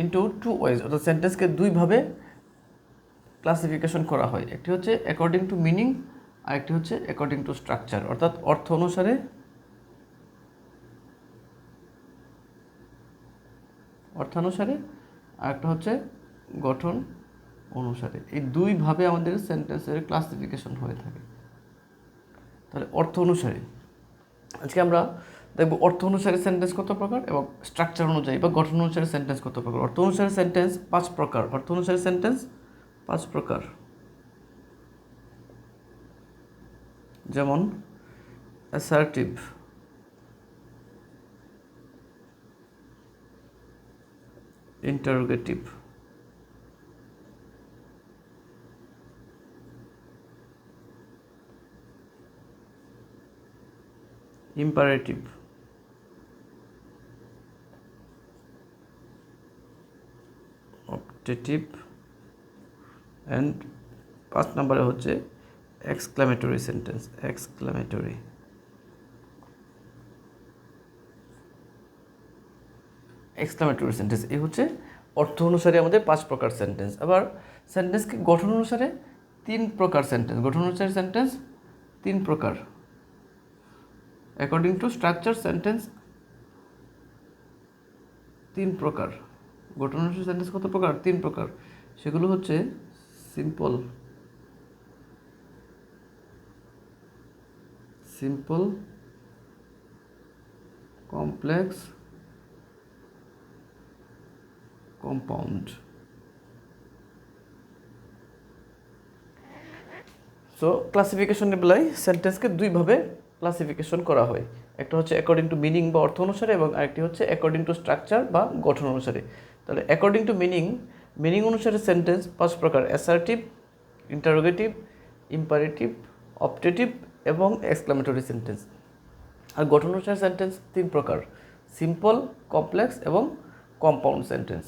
Into two wedge, অর্থাৎ সেন্টেন্সকে দুইভাবে classification করা হয়। একটি হচ্ছে অ্যাকর্ডিং টু মিনিং, আর একটি হচ্ছে অ্যাকর্ডিং টু স্ট্রাকচার, অর্থাৎ অর্থ অনুসারে, অর্থানুসারে, আর একটা হচ্ছে গঠন অনুসারে। এই দুইভাবে আমাদের সেন্টেন্সের ক্লাসিফিকেশন হয়ে থাকে। তাহলে অর্থ অনুসারে আজকে আমরা দেখব অর্থ অনুসারে সেন্টেন্স কত প্রকার এবং স্ট্রাকচার অনুযায়ী বা গঠন অনুসারে সেন্টেন্স কত প্রকার। অর্থ অনুসারে সেন্টেন্স 5 প্রকার। অর্থ অনুসারে সেন্টেন্স 5 প্রকার, যেমন assertive, interrogative, imperative, optative, and 5 নম্বরে হচ্ছে এক্সক্লামেটরি সেন্টেন্স। এক্সক্লামেটরি সেন্টেন্স এই হচ্ছে অর্থ অনুসারে আমাদের 5 প্রকার সেন্টেন্স। আবার সেন্টেন্সকে গঠন অনুসারে 3 প্রকার সেন্টেন্স। গঠন অনুসারে সেন্টেন্স 3 প্রকার। অ্যাকর্ডিং টু স্ট্রাকচার সেন্টেন্স 3 প্রকার। গঠন অনুসারে সেন্টেন্স কত প্রকার? 3 প্রকার। সেগুলো হচ্ছে সিম্পল, কমপ্লেক্স, কম্পাউন্ড। সো ক্লাসিফিকেশনের বেলায় সেন্টেন্সকে দুইভাবে ক্লাসিফিকেশন করা হয়। একটা হচ্ছে অ্যাকর্ডিং টু মিনিং বা অর্থ অনুসারে, এবং আরেকটি হচ্ছে অ্যাকর্ডিং টু স্ট্রাকচার বা গঠন অনুসারে। তাহলে অ্যাকর্ডিং টু মিনিং অনুসারে সেন্টেন্স 5 প্রকার: অ্যাসার্টিভ, ইন্টারোগেটিভ, ইম্পারেটিভ, অপটেটিভ এবং এক্সক্লামেটরি সেন্টেন্স। আর গঠন অনুসারে সেন্টেন্স 3 প্রকার: সিম্পল, কমপ্লেক্স এবং কম্পাউন্ড সেন্টেন্স।